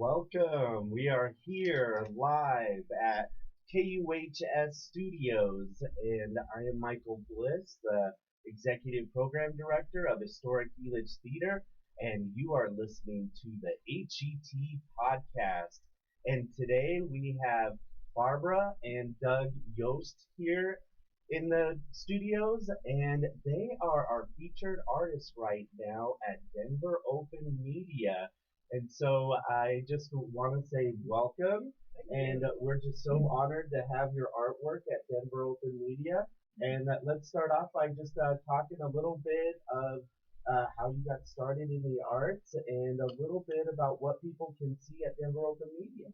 Welcome. We are here live at KUHS Studios, and I am Michael Bliss, the Executive Program Director of Historic Village Theater, and you are listening to the HET podcast. And today we have Barbara and Doug Yost here in the studios, and they are our featured artists right now at Denver Open Media. And so I just want to say welcome, and we're just so honored to have your artwork at Denver Open Media. And let's start off by just talking a little bit of how you got started in the arts and a little bit about what people can see at Denver Open Media.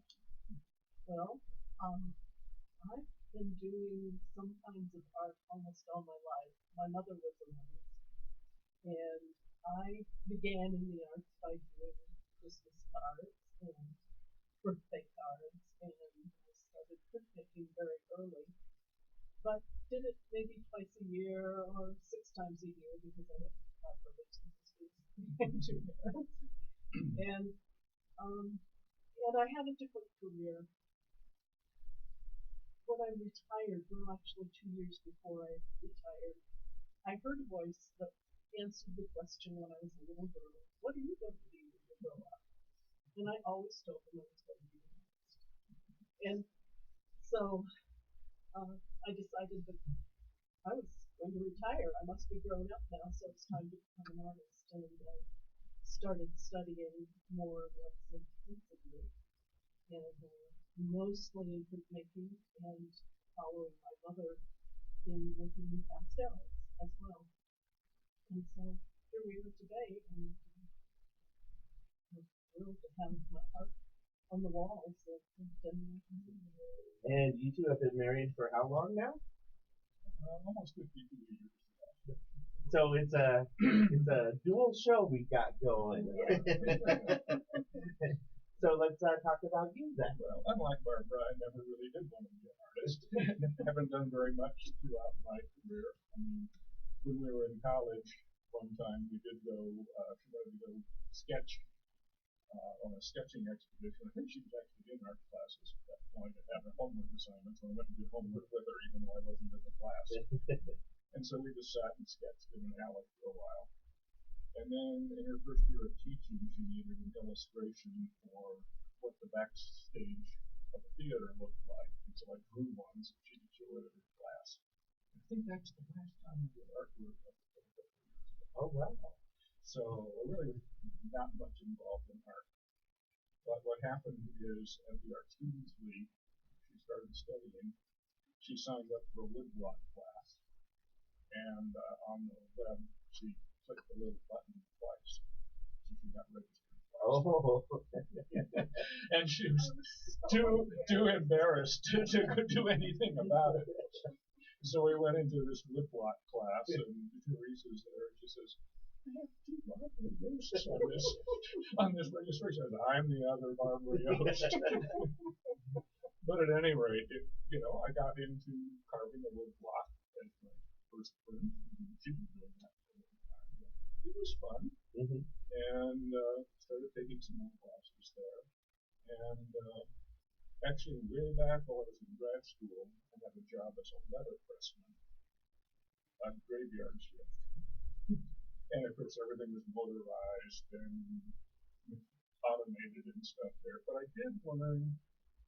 Well, I've been doing some kinds of art almost all my life. My mother was an artist, and I began in the arts by doing Christmas cards and birthday cards, and I started printmaking very early, but did it maybe twice a year or 6 times a year because I had 5 brothers and sisters and 2 parents. And I had a different career. When I retired, well, actually 2 years before I retired, I heard a voice that answered the question when I was a little girl, what are you going to be when you grow up? And I always told them I was going to be an artist. And so I decided that I was going to retire. I must be grown up now, so it's time to become an artist. And I started studying more or less intensively, and mostly in printmaking and following my mother in working in pastels as well. And so here we are today, and I'm thrilled to have my art on the walls of Denver. And you two have been married for how long now? Almost 52 years. So it's a dual show we got going. So let's talk about you then. Well, unlike Barbara, I never really did want to be an artist. Haven't done very much throughout my career. I mean, when we were in college, one time we did go, she wanted to go sketch on a sketching expedition. I think she was actually in art classes at that point and having homework assignments. So I went and did homework with her, even though I wasn't in the class. And so we just sat and sketched in an alley for a while. And then in her first year of teaching, she needed an illustration for what the backstage of a theater looked like. And so I drew one so she could show it in her class. I think that's the last time I did artwork up to a couple of years ago. Oh, wow. So I really was not much involved in art. But what happened is at the Art Students League, she started studying. She signed up for a woodblock class. And on the web, she clicked the little button twice. So she got registered twice. Oh. And she was too embarrassed to do anything about it. So we went into this woodblock class, and Teresa's there, and she says, I have 2 Barbara Yosts on this registration. I said, I'm the other Barbara Yost. But at any rate, I got into carving a woodblock as my first print. She was doing that for a long time. But it was fun. Mm-hmm. And started taking some more classes there. And actually, way back while I was in grad school, I had a job as a letter pressman on graveyard shift. And of course, everything was motorized and automated and stuff there. But I did learn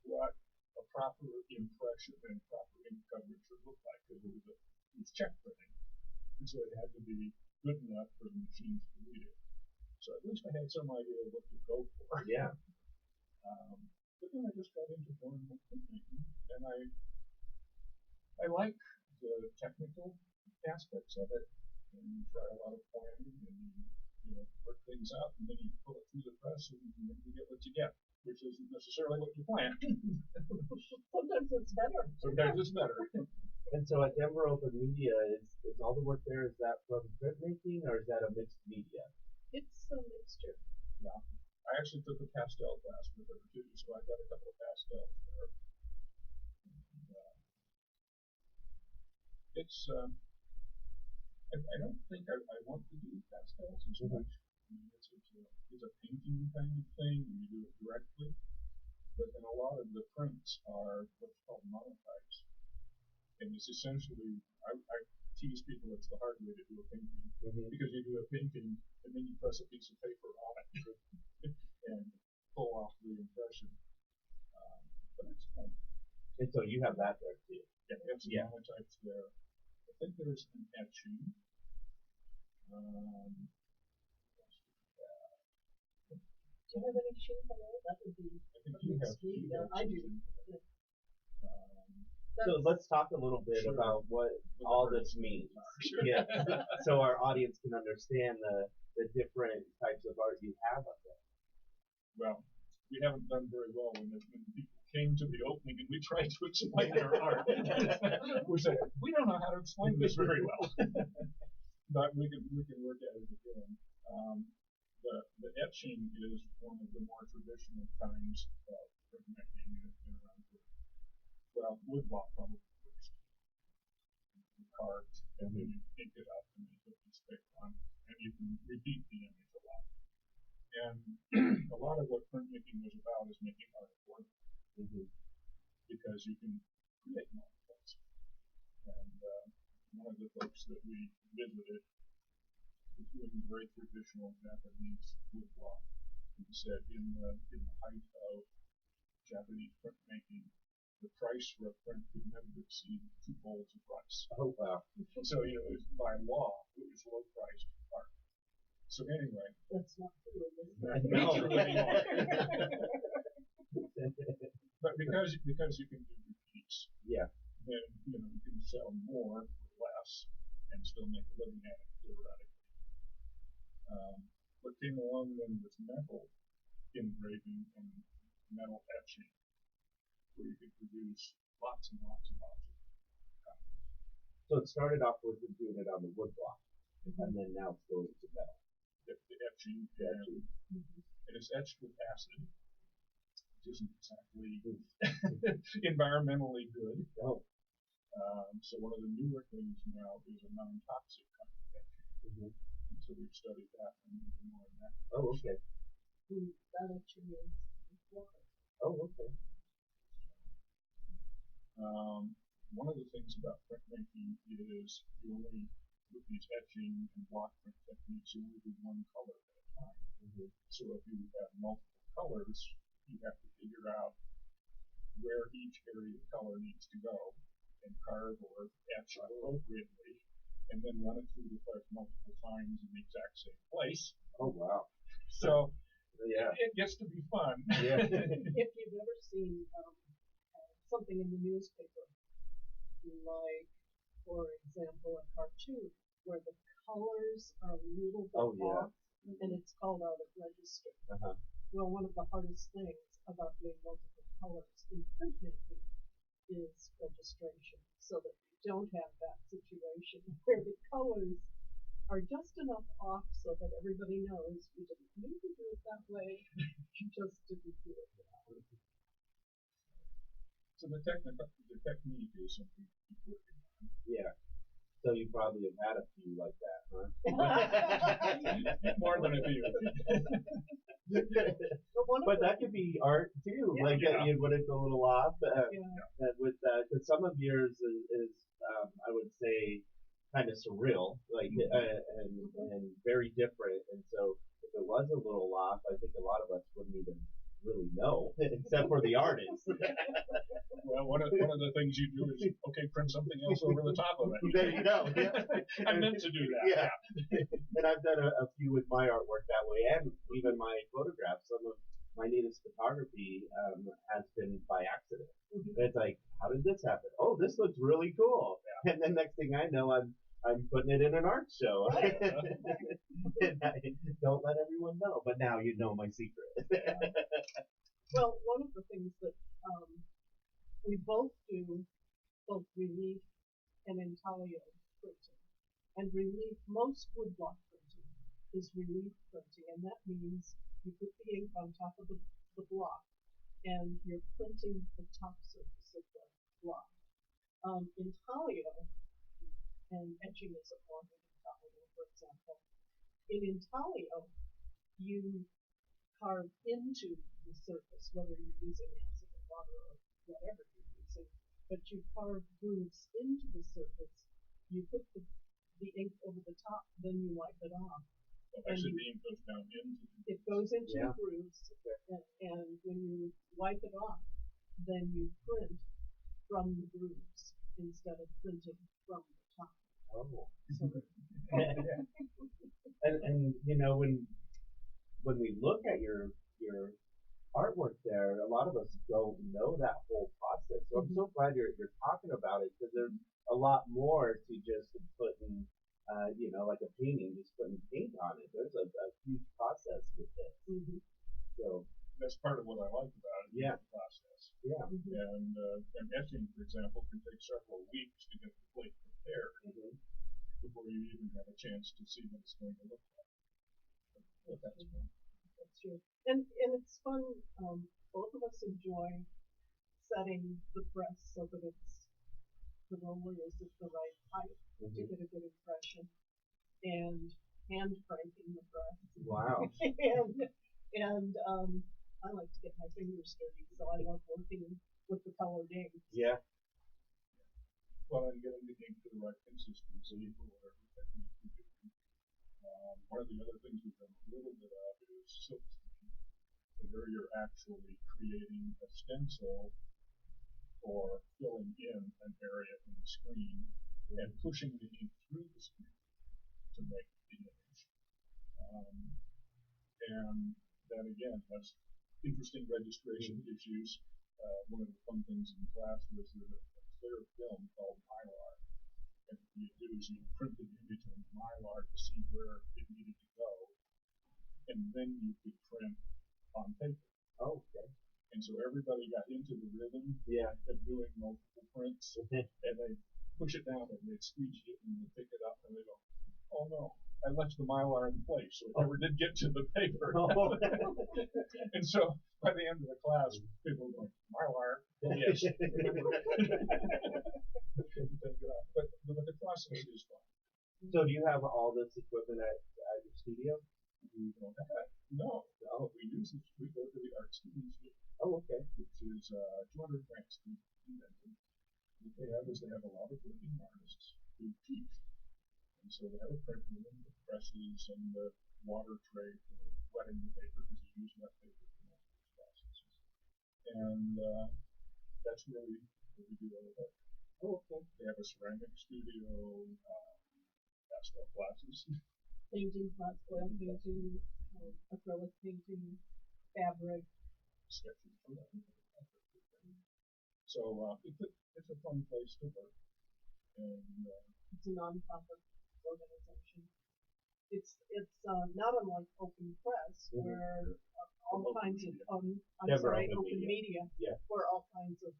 what a proper impression and proper ink coverage should look like, because it was check printing. And so it had to be good enough for the machines to read it. So at least I had some idea of what to go for. Yeah. But then I just got into more and more printmaking, and I like the technical aspects of it. And you try a lot of planning, and you work things out, and then you pull it through the press, and then you get what you get, which isn't necessarily what you planned. Sometimes it's better. Sometimes it's better. And so at Denver Open Media, is all the work there, is that from printmaking, or is that a mixed media? It's a mixture. Yeah. I actually took a pastel class with her too, so I got a couple of pastels there. And, it's I don't think I want to do pastels as much. mean, it's a painting kind of thing, and you do it directly. But then a lot of the prints are what's called monotypes. And it's essentially, I tease people it's the hard way to do a painting. Because you do a painting, and then you press a piece of paper on it and pull off the impression. But it's fun. And so you have that there too. Yeah, we have some monotypes there. I think there's an etching. Do you have any shoes below? That would be. I think you have two. Yeah, I do. So let's talk a little bit about what all this means. Sure. Yeah. So our audience can understand the different types of art you have up there. Well, we haven't done very well when people came to the opening and we tried to explain our art. We said, we don't know how to explain this very well. But we can work at it again. The etching is one of the more traditional kinds of printmaking. It's been around for, well, woodblock probably first. You carved, and then you ink it up, and then you put the stick on, and you can repeat the image a lot. And a lot of what printmaking was about is making art affordable. Because you can create multiples. And one of the folks that we visited was doing the very traditional Japanese woodblock. And he said in the height of Japanese printmaking, the price for a print could never exceed 2 bowls of rice. Oh wow! So it was by law, it was low priced art. So anyway, that's not true. Not true anymore. But because you can do repeats, then you can sell more for less and still make a living at it theoretically. What came along then was metal engraving and metal etching, where you could produce lots and lots and lots of copies. So it started off with doing it on the woodblock, and then now it's going to metal. The etching, and it's etched with acid, which isn't exactly environmentally good. Oh. So one of the newer things now is a non-toxic kind of etching. And so we've studied that and moving more in that direction. Oh, okay. That etching is water. Oh, okay. One of the things about printmaking is you only, with these etching and block print techniques, you only do one color at a time. So if you have multiple colors, you have to figure out where each area of color needs to go and carve or etch appropriately, and then run it through the press multiple times in the exact same place. Oh wow! So it gets to be fun. Yeah. If you've ever seen something in the newspaper, like for example a cartoon where the colors are a little bit off, and it's called out of register. Well, one of the hardest things about doing multiple colors in printmaking is registration, so that you don't have that situation where the colors are just enough off so that everybody knows you didn't mean to do it that way, you just didn't do it that way. So the technique is something to keep working on. Yeah. So you probably have had a few like that, huh? More than a few. But that could be art too. Yeah. Like when it's a little off. With because some of yours is I would say kind of surreal, like and very different. And so if it was a little off, I think a lot of us wouldn't even really know, except for the artist. Well, one of the things you do is print something else over the top of it. There you go. Yeah. I meant to do that. Yeah. And I've done a few with my artwork that way, and even my photographs. Some of my neatest photography has been by accident. It's like, how did this happen? Oh, this looks really cool. And then next thing I know, I'm putting it in an art show. And I don't let everyone know, but now you know my secret. Well, one of the things that we both do, both relief and intaglio printing. And relief, most woodblock printing is relief printing, and that means you put the ink on top of the block, and you're printing the top surface of the block. Intaglio, and etching is a form of intaglio, for example. In intaglio, you carve into the surface, whether you're using acid or water or whatever you're using, but you carve grooves into the surface. You put the ink over the top, then you wipe it off. Well, actually, the ink goes down into it goes into Yeah. the grooves, and when you wipe it off, then you print from the grooves instead of printing from the top. Oh. So, And you know, when we look at your artwork there, a lot of us don't know that whole process. So I'm so glad you're talking about it, because there's a lot more to just putting, you know, like a painting, just putting paint on it. There's a huge process with this. So that's part of what I like about it. Yeah. The process. yeah. And etching, for example, can take several weeks to get the plate prepared before you even have a chance to see what it's going to look like. But that's fun. that's true. And it's fun. Both of us enjoy setting the press so that the roller is at the right height to get a good impression, and hand cranking the press. Wow. and I like to get my fingers dirty, so I love working with the colored ink. Yeah. Well, and getting the ink to the right consistency for whatever technique you're doing. One of the other things we've done a little bit of is silk stitching, where you're actually creating a stencil or filling in an area in the screen and pushing the ink through the screen to make the image. And that again has interesting registration issues. One of the fun things in class was there's a clear film called Mylar. And what you do is you print the image on Mylar to see where it needed to go, and then you could print on paper. Oh, okay. And so everybody got into the rhythm of doing multiple prints, and they push it down and they squeegee it and they pick it up and they go, oh no, I left the Mylar in place, so it never did get to the paper. And so by the end of the class, people were going, Mylar, yes. But the process is fun. So do you have all this equipment at your studio? We don't have that. No. What we use is we go to the Art Students Group. Oh, okay. Which is 200 Grant Street in Denver. What they have is they have a lot of working artists who teach. And so they have a print room with presses and the water tray for wetting the paper, because you use wet paper for most of these processes. And that's really what we do all the time. Oh, okay. They have a ceramic studio, pastel classes. Painting, class oil painting, acrylic painting, fabric. Sketches for that. So it's a fun place to work. And it's a non-profit organization. It's not unlike Open Press, where all kinds of open media, where all kinds of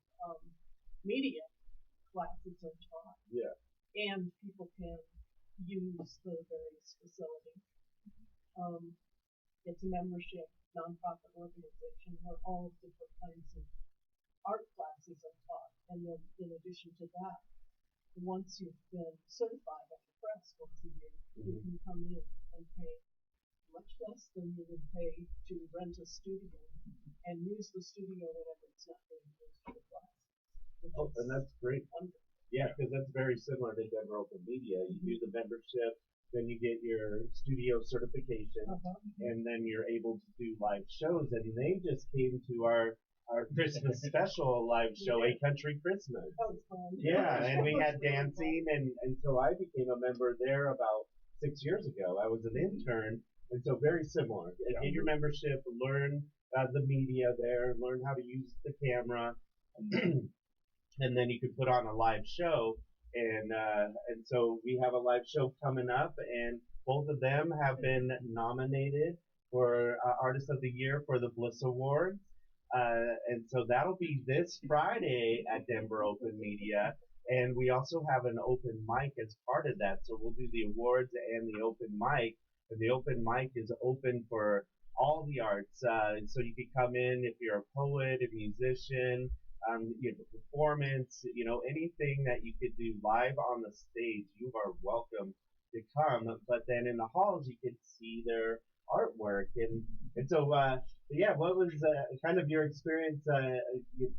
media classes are taught. Yeah. And people can use the various facilities. It's a membership nonprofit organization where all different kinds of art classes are taught. And then in addition to that, once you've been certified at the press once a year, you can come in and pay much less than you would pay to rent a studio and use the studio whenever it's not being used for the class. Oh, and that's great. Wonderful. Yeah, because that's very similar to Denver Open Media. You do the membership, then you get your studio certification, and then you're able to do live shows. And they just came to our Christmas special live show, A Country Christmas. That was fun. Yeah, and we had dancing, and so I became a member there about 6 years ago. I was an intern, and so very similar. Get your membership, learn the media there, learn how to use the camera, and then you can put on a live show. And so we have a live show coming up, and both of them have been nominated for Artist of the Year for the Bliss Awards. And so that'll be this Friday at Denver Open Media. And we also have an open mic as part of that. So we'll do the awards and the open mic. And the open mic is open for all the arts. So you can come in if you're a poet, a musician, you have a performance, anything that you could do live on the stage, you are welcome to come. But then in the halls, you can see their artwork. And so, yeah, what was kind of your experience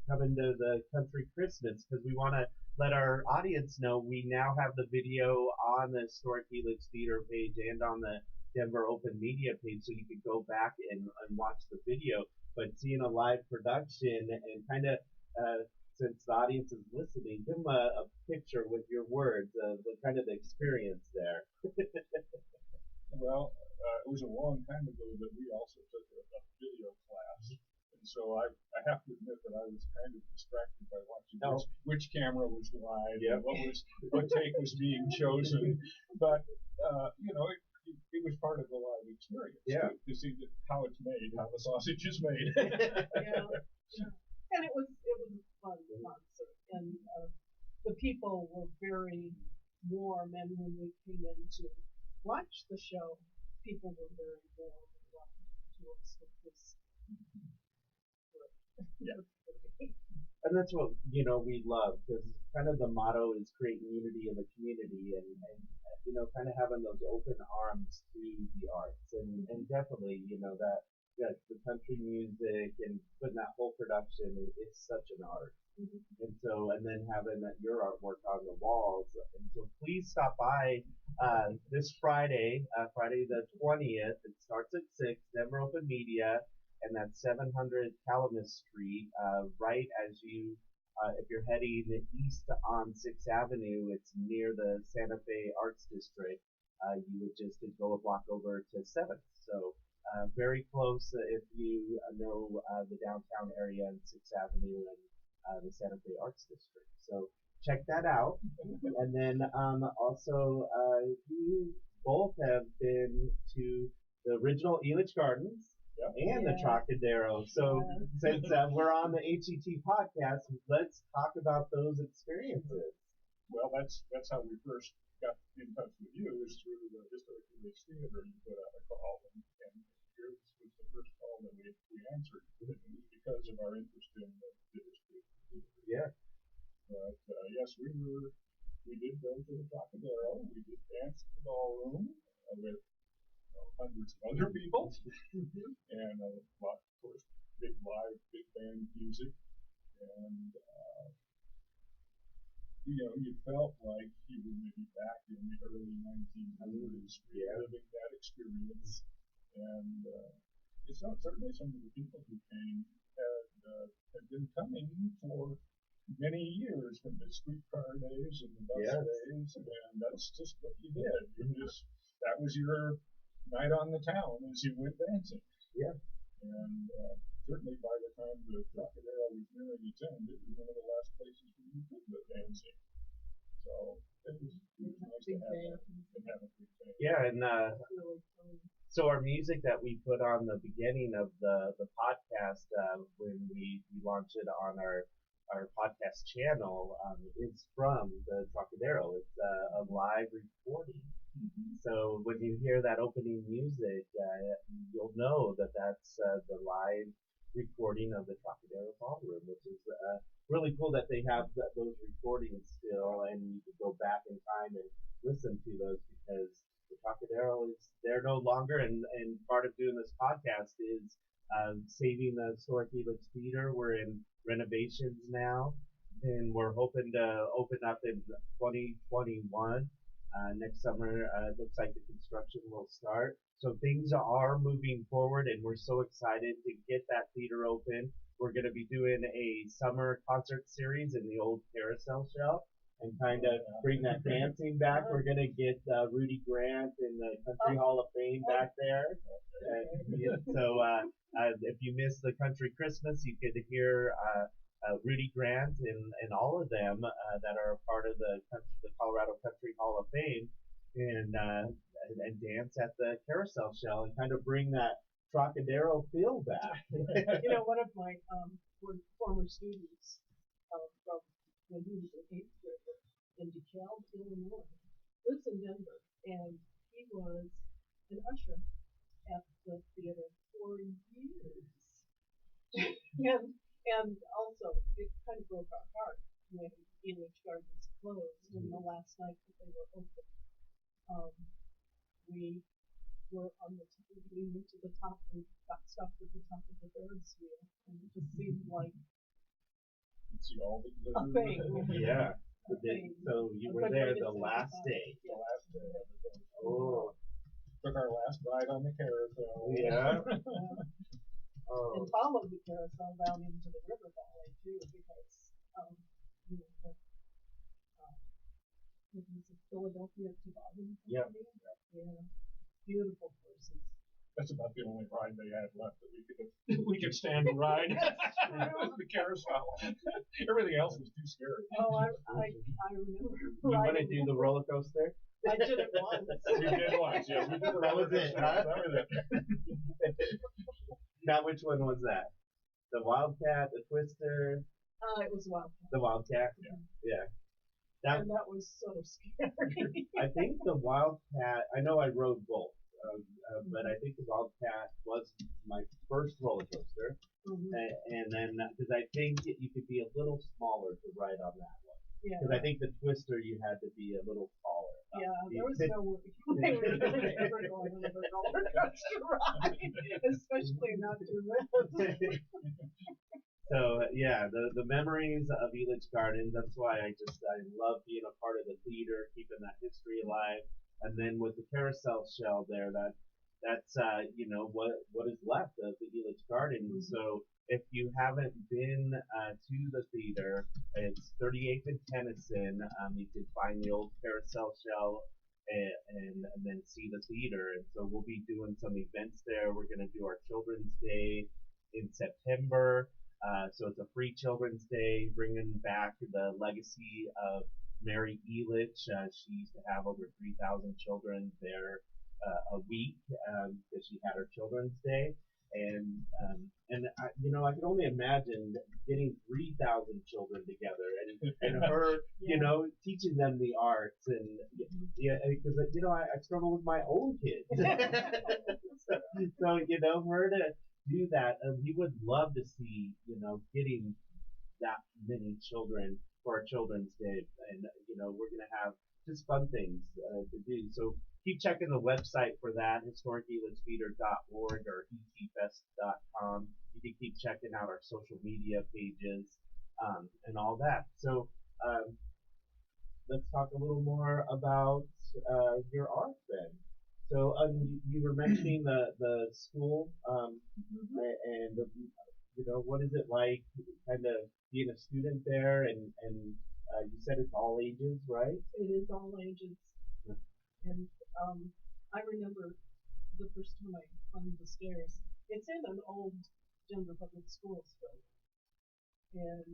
coming to the Country Christmas? Because we want to let our audience know we now have the video on the Historic Helix Theater page and on the Denver Open Media page, so you could go back and watch the video. But seeing a live production and kind of, since the audience is listening, give them a picture with your words of the kind of the experience there. Well, it was a long time ago that we also took a video class, and so I have to admit that I was kind of distracted by watching which camera was live, and what take was being chosen. But it was part of the live experience to see how it's made, how the sausage is made. Yeah. And it was a fun concert, and the people were very warm. And when we came in to watch the show, people were very warm and welcoming to us with this. And that's what we love, because kind of the motto is create unity in the community, and kind of having those open arms to the arts, and definitely that the country music and putting that whole production is such an art. And then having your artwork on the walls. And so please stop by this Friday, Friday the 20th. It starts at 6, Denver Open Media, and that's 700 Calamus Street, right as you, if you're heading east on 6th Avenue, it's near the Santa Fe Arts District. You would just go a block over to 7th. So very close if you know the downtown area and 6th Avenue and the Santa Fe Arts District. So check that out. And then also, you both have been to the original Elitch Gardens and the Trocadero. So since we're on the HET podcast, let's talk about those experiences. Well, that's how we first got in touch with you, is through the Historic Helix Theater. You put out a call, and yours was the first call that we answered. It was because of our interest in the Historic Theater. Yeah. But yes, we did go to the Trocadero. We did dance at the ballroom with hundreds of other people, and a lot, of course, big live, big band music, and you felt like you were maybe back in the early 1900s, reliving that experience. And certainly some of the people who came had been coming for many years, from the streetcar days and the bus days, and that's just what you did. That was your night on the town as you went dancing. Yeah. And certainly by the time the Trocadero was nearing its end, it was one of the last places where you could go dancing. So it was nice to have a big band. Yeah, and so our music that we put on the beginning of the podcast when we launched it on our podcast channel is from the Trocadero. It's a live recording. So when you hear that opening music, you'll know that that's the live recording of the Trocadero Ballroom, which is really cool that they have those recordings still, and you can go back in time and listen to those, because the Trocadero they're no longer, and part of doing this podcast is saving the Historic Helix Theater. We're in renovations now, and we're hoping to open up in 2021. Next summer, it looks like the construction will start. So things are moving forward, and we're so excited to get that theater open. We're going to be doing a summer concert series in the old carousel shell and kind of bring that dancing back. We're going to get Rudy Grant in the Country Hall of Fame back there. So if you missed the Country Christmas, you could hear Rudy Grant and all of them that are part of the Colorado Country Hall of Fame, and dance at the carousel shell and kind of bring that Trocadero feel back. One of my former students from when he was in 8th grade in DeKalb, Illinois, lives in Denver, and he was an usher at the theater for years. And also, it kind of broke our heart when Elitch Gardens closed, and the last night that they were open, we were on the top. We went to the top and got stuck at the top of the Ferris wheel, and it just seemed like You see all the a thing. Yeah. A thing. So you A were good there way to the think last about day. it. the last day of it. Oh. Took our last ride on the carousel. Yeah. And Oh. followed the carousel down into the river valley too, because you know the it was a Philadelphia toboggan Yep. company. Yeah, beautiful horses. That's about the only ride they had left that we could stand to ride. The carousel. Everything else was too scary. Oh, I remember. You want to do the roller coaster? I did it once. We did once, yes. We did the That was roller it, coaster. huh? That was it. Now, which one was that? The Wildcat, the Twister, It was Wildcat. the Wildcat. Yeah. That, And that was so scary. I think the Wildcat. I know I rode both, but I think the Wildcat was my first roller coaster, Mhm. and then because I think you could be a little smaller to ride on that one. Yeah. Because I think the Twister you had to be a little taller. Yeah, there was no way we were ever going on a roller coaster ride, especially not too much. So yeah, the memories of Elitch Gardens. That's why I love being a part of the theater, keeping that history alive. And then with the carousel shell there, that's you know what is left of the Elitch Gardens. Mm-hmm. So if you haven't been to the theater, it's 38th and Tennyson. You can find the old carousel shell and then see the theater. And so we'll be doing some events there. We're going to do our Children's Day in September. So it's a free Children's Day, bringing back the legacy of Mary Elitch. She used to have over 3,000 children there a week because she had her Children's Day. And you know, I can only imagine getting 3,000 children together and her, you know, teaching them the arts and yeah, because you know I struggle with my own kids, so you know her to do that, and we would love to see, you know, getting that many children for our Children's Day, and you know we're gonna have just fun things to do. So keep checking the website for that, historicelitchtheater.org or etfest.com. You can keep checking out our social media pages and all that. So let's talk a little more about your art then. So you were mentioning the school, and you know, what is it like, kind of being a student there, and you said it's all ages, right? It is all ages. And I remember the first time I climbed the stairs. It's in an old Denver Public Schools building, and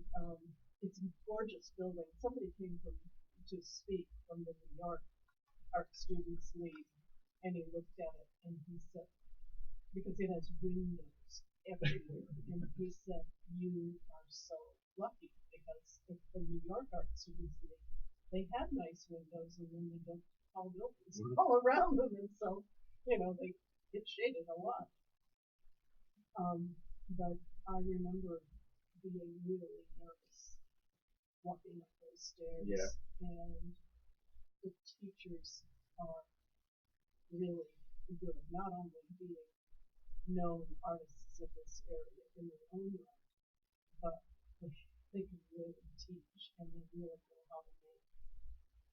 it's a gorgeous building. Somebody came to speak from the New York Art Students League, and he looked at it and he said, because it has windows everywhere, and he said, "You are so lucky, because if the New York Art Students League, they had nice windows, and then they built tall buildings all around them, and so, you know, it shaded a lot." But I remember being really nervous walking up those stairs. Yeah. And the teachers are really good, not only being known artists in this area in their own right, but they can really teach, and they really know how to make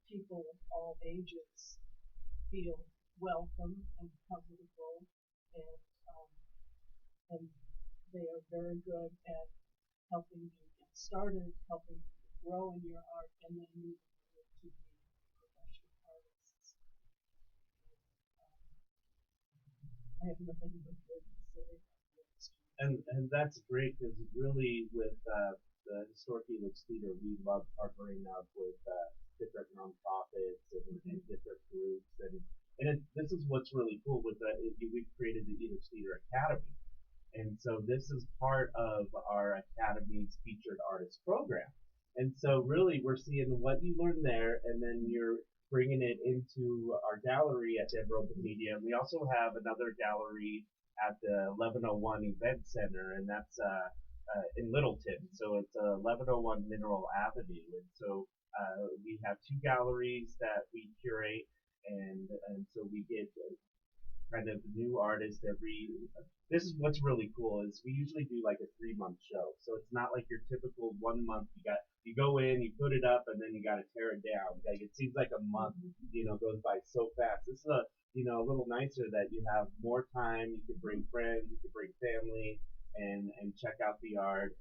people of all ages feel welcome and comfortable, and they are very good at helping you get started, helping you grow in your art, and then move forward to be professional artists. I have nothing but good to say. And that's great, because really with the Historic Elitch Theater, we love partnering up with different nonprofits and different groups, and this is what's really cool with that. We've created the Elitch Theater Academy, and so this is part of our Academy's featured artist program. And so really we're seeing what you learn there, and then you're bringing it into our gallery at Denver Open Media. We also have another gallery at the 1101 Event Center, and that's in Littleton. So it's 1101 Mineral Avenue. And so we have two galleries that we curate, and so we get kind of new artists every. This is what's really cool is we usually do like a 3 month show, so it's not like your typical 1 month. You go in, you put it up, and then you got to tear it down. Like it seems like a month, goes by so fast. This is a little nicer that you have more time. You can bring friends, you can bring family, and check out the art,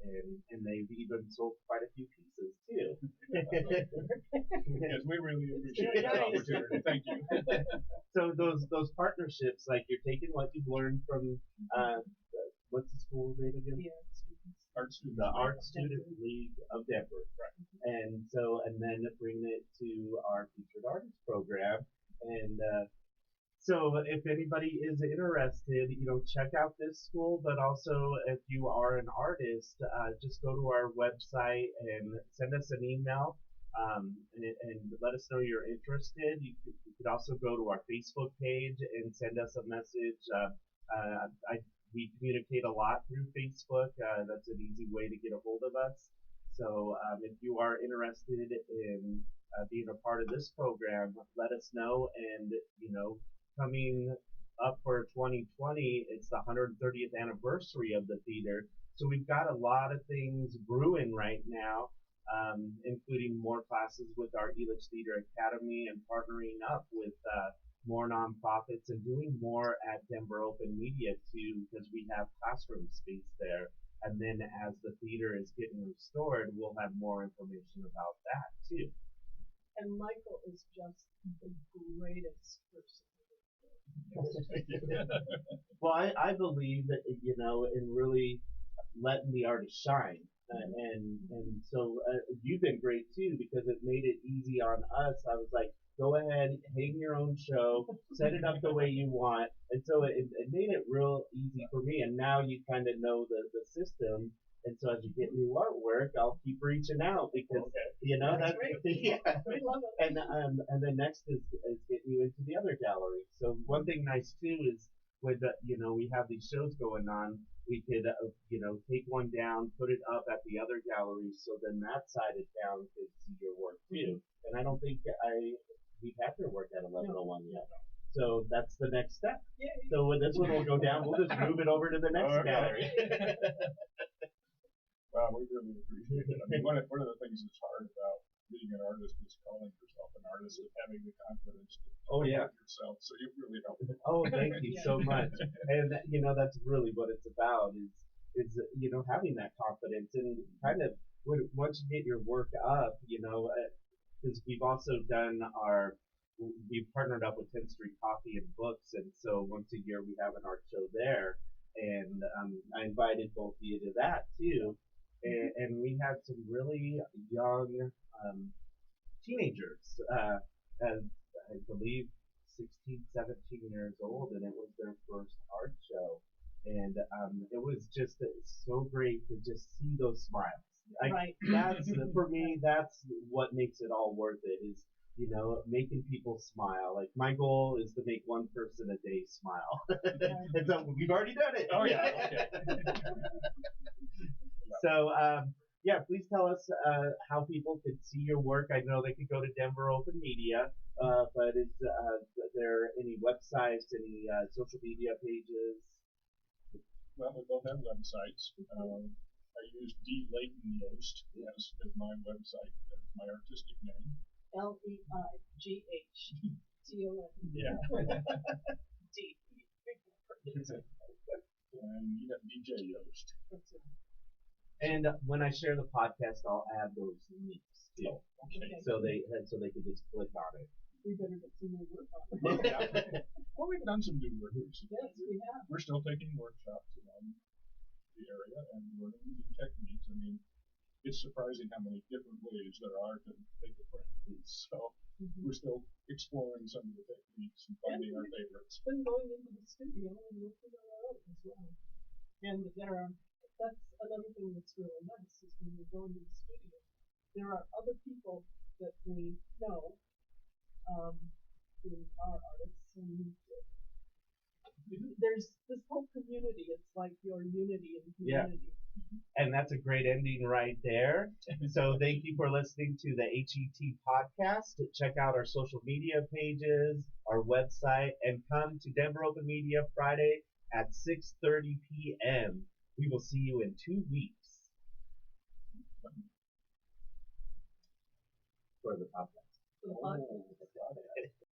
and they've even sold quite a few pieces too. Yes, we really appreciate that opportunity. Thank you. So those partnerships, like you're taking what you've learned from what's the school name again? The Art Student League of Denver, Right. and then bringing it to our featured artist program, and so if anybody is interested, check out this school, but also if you are an artist, just go to our website and send us an email, and let us know you're interested. You could also go to our Facebook page and send us a message. We communicate a lot through Facebook. That's an easy way to get a hold of us. So if you are interested in being a part of this program, let us know. And coming up for 2020, it's the 130th anniversary of the theater. So we've got a lot of things brewing right now, including more classes with our Elitch Theater Academy and partnering up with more nonprofits and doing more at Denver Open Media too, because we have classroom space there. And then as the theater is getting restored, we'll have more information about that too. And Michael is just the greatest person. Well, I believe that in really letting the artist shine, and so you've been great too because it made it easy on us. I was like, go ahead, hang your own show, set it up the way you want, and so it made it real easy for me. And now you kind of know the system. And so as you get new artwork, I'll keep reaching out because that's yeah. We love it. And then next is getting you into the other gallery. So one thing nice too is with we have these shows going on, we could take one down, put it up at the other gallery, so then that side of town could see your work too. And I don't think we've had their work at 1101 yet. So that's the next step. Yay. So when this one will go down, we'll just move it over to the next gallery. Well, we really appreciate it. I mean, one of the things that's hard about being an artist is calling yourself an artist and having the confidence to promote yourself. So you've really helped. Oh, thank you so much. And that's really what it's about is having that confidence and kind of once you get your work up, because we've also done we've partnered up with 10th Street Coffee and Books, and so once a year we have an art show there, and I invited both of you to that too. And we had some really young teenagers, I believe 16, 17 years old, and it was their first art show. And it was just so great to just see those smiles. Right. That's, for me, that's what makes it all worth it is, making people smile. Like my goal is to make one person a day smile. And so we've already done it. Oh yeah. Okay. So, please tell us how people could see your work. I know they could go to Denver Open Media, but is there any websites, any social media pages? Well, we both have websites. I use D. Leighton Yost as my website, my artistic name. LEIGHTON. Yeah. D. And you got DJ Yost. That's it. And when I share the podcast, I'll add those links too. Okay. So they can just click on it. We better get some more work on it. Well, we've done some new work recently. Yes, we have. We're still taking workshops around the area and learning new techniques. I mean, it's surprising how many different ways there are to make a print piece. So we're still exploring some of the techniques and finding our favorites. Been going into the studio and working on our own as well. And that's another thing that's really nice is when we go into the studio, there are other people that we know who are artists, and there's this whole community. It's like your unity and community. And that's a great ending right there. So thank you for listening to the HET podcast. Check out our social media pages, our website, and come to Denver Open Media Friday at 6:30 p.m. We will see you in 2 weeks for the podcast. For the podcast.